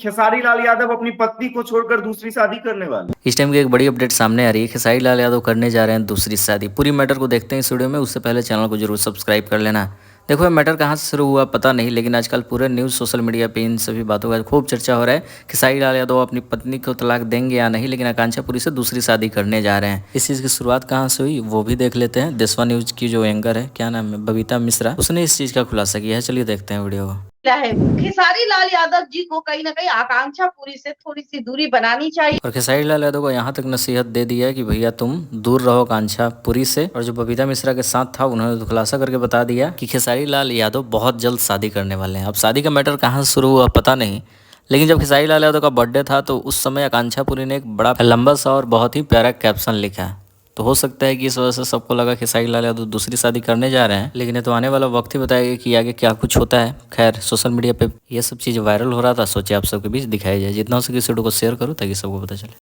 खेसारी लाल यादव अपनी पत्नी को छोड़कर दूसरी शादी करने वाले। इस टाइम की एक बड़ी अपडेट सामने आ रही है। खेसारी लाल यादव करने जा रहे हैं दूसरी शादी। पूरी मैटर को देखते हैं इस वीडियो में, उससे पहले चैनल को जरूर सब्सक्राइब कर लेना। देखो ये मैटर कहाँ से शुरू हुआ पता नहीं, लेकिन आजकल पूरे न्यूज़ सोशल मीडिया पे इन सभी बातों का खूब चर्चा हो रहा है। खेसारी लाल यादव अपनी पत्नी को तलाक देंगे या नहीं, लेकिन आकांक्षा पुरी से दूसरी शादी करने जा रहे हैं। इस चीज़ की शुरुआत कहाँ से हुई वो भी देख लेते हैं। देशवा न्यूज की जो एंकर है, क्या नाम है, बबीता मिश्रा, उसने इस चीज़ का खुलासा किया है। चलिए देखते हैं वीडियो को। है खेसारी लाल यादव जी को कहीं ना कहीं आकांक्षा पुरी से थोड़ी सी दूरी बनानी चाहिए। और खेसारी लाल यादव को यहाँ तक नसीहत दे दी है कि भैया तुम दूर रहो आकांक्षा पुरी से। और जो बबीता मिश्रा के साथ था उन्होंने तो खुलासा करके बता दिया कि खेसारी लाल यादव बहुत जल्द शादी करने वाले हैं। अब शादी का मैटर कहाँ से शुरू हुआ पता नहीं, लेकिन जब खेसारी लाल यादव का बर्थडे था तो उस समय आकांक्षा पुरी ने एक बड़ा लंबा सा और बहुत ही प्यारा कैप्शन लिखा। तो हो सकता है कि इस वजह से सबको लगा कि खेसारी लाल यादव दूसरी शादी करने जा रहे हैं, लेकिन ये तो आने वाला वक्त ही बताएगा कि आगे क्या कुछ होता है। खैर सोशल मीडिया पे ये सब चीज़ वायरल हो रहा था, सोचे आप सबके बीच दिखाई जाए। जितना हो सके इस वीडियो को शेयर करो ताकि सबको पता चले।